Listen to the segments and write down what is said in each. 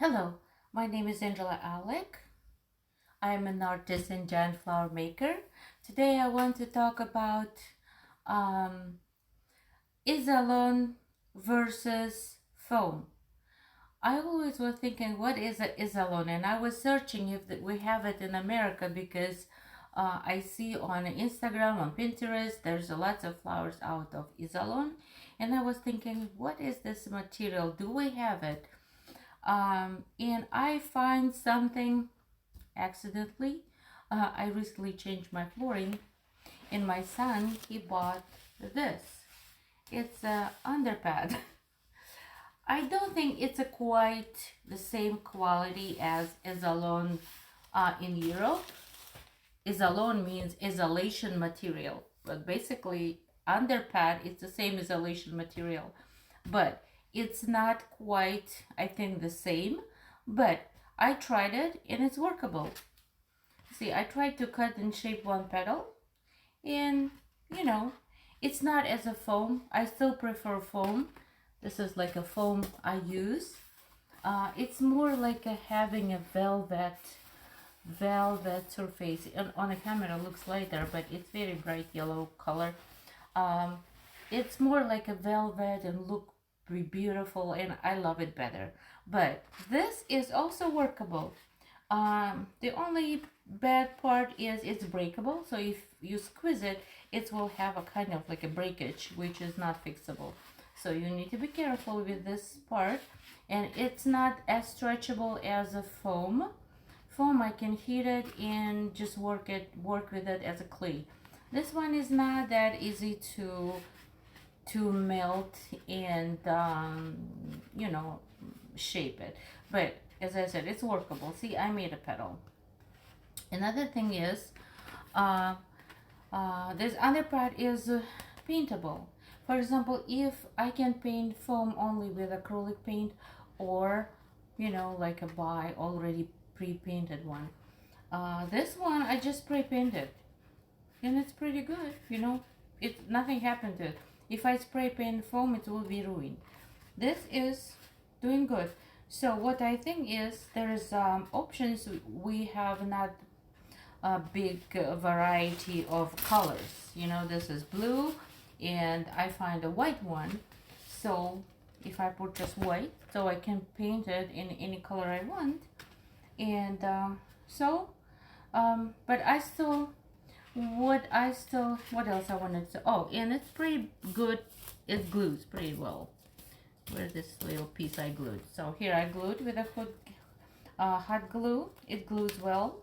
Hello, my name is Angela Alec. I'm an artist and giant flower maker. Today I want to talk about um, Isolon versus foam. I always was thinking, what is a Isolon? And I was searching if we have it in America because I see on Instagram, on Pinterest, there's lots of flowers out of Isolon. And I was thinking, what is this material? Do we have it? And I find something accidentally. I recently changed my flooring, and my son he bought this. It's a underpad. I don't think it's a quite the same quality as Isolon in Europe. Isolon means isolation material, but basically underpad it's the same isolation material, but it's not quite I think the same. But I tried it and it's workable. See, I tried to cut and shape one petal, and you know, it's not as a foam. I still prefer foam. This is like a foam I use. It's more like having a velvet surface. On a camera it looks lighter, but it's very bright yellow color. Um, it's more like a velvet and look beautiful, and I love it better. But this is also workable. The only bad part is it's breakable, so if you squeeze it, it will have a kind of like a breakage, which is not fixable. So you need to be careful with this part, and it's not as stretchable as a foam. Foam, I can heat it and just work with it as a clay. This one is not that easy to melt and shape it, but as I said, it's workable. See, I made a petal. Another thing is this other part is paintable. For example, if I can paint foam only with acrylic paint, or like a buy already pre-painted one, this one I just pre-painted and it's pretty good. It nothing happened to it. If I spray paint foam, it will be ruined. This is doing good. So what I think is there's options. We have not a big variety of colors. This is blue, and I find a white one. So if I put just white, so I can paint it in any color I want. And but what else I wanted to, oh, and it's pretty good. It glues pretty well. Where's this little piece I glued? So here I glued with a hot glue. It glues well.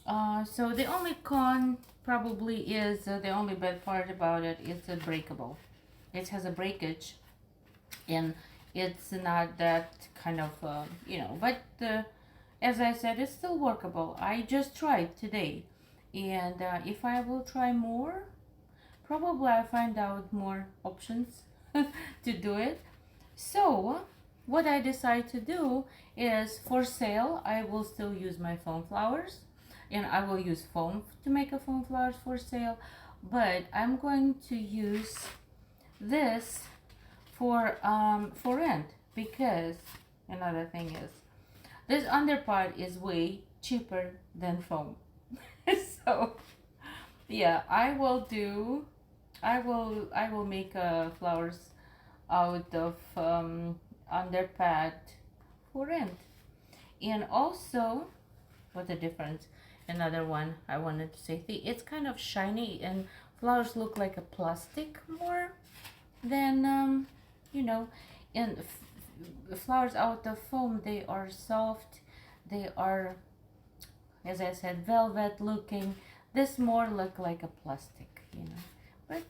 So the only con probably is the only bad part about it is it's breakable. It has a breakage, and it's not that kind of but as I said, it's still workable. I just tried today, and if I will try more, probably I'll find out more options to do it. So what I decide to do is, for sale, I will still use my foam flowers, and I will use foam to make a foam flowers for sale, but I'm going to use this for rent, because another thing is this underpart is way cheaper than foam. So yeah, I will make flowers out of underpad for rent. And also, what the difference, another one I wanted to say, it's kind of shiny, and flowers look like a plastic more than and flowers out of foam, they are soft, they are, as I said, velvet looking. This more look like a plastic, but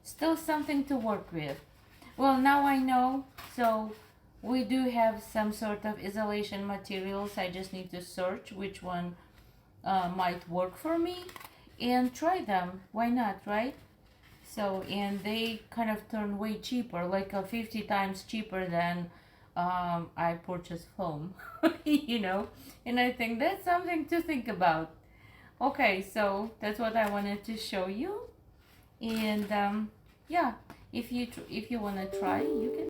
still something to work with. Well, now I know. So we do have some sort of isolation materials. I just need to search which one might work for me and try them. Why not, right? So, and they kind of turn way cheaper, like 50 times cheaper than I purchased foam, and I think that's something to think about. Okay, so that's what I wanted to show you. And yeah, if you want to try, you can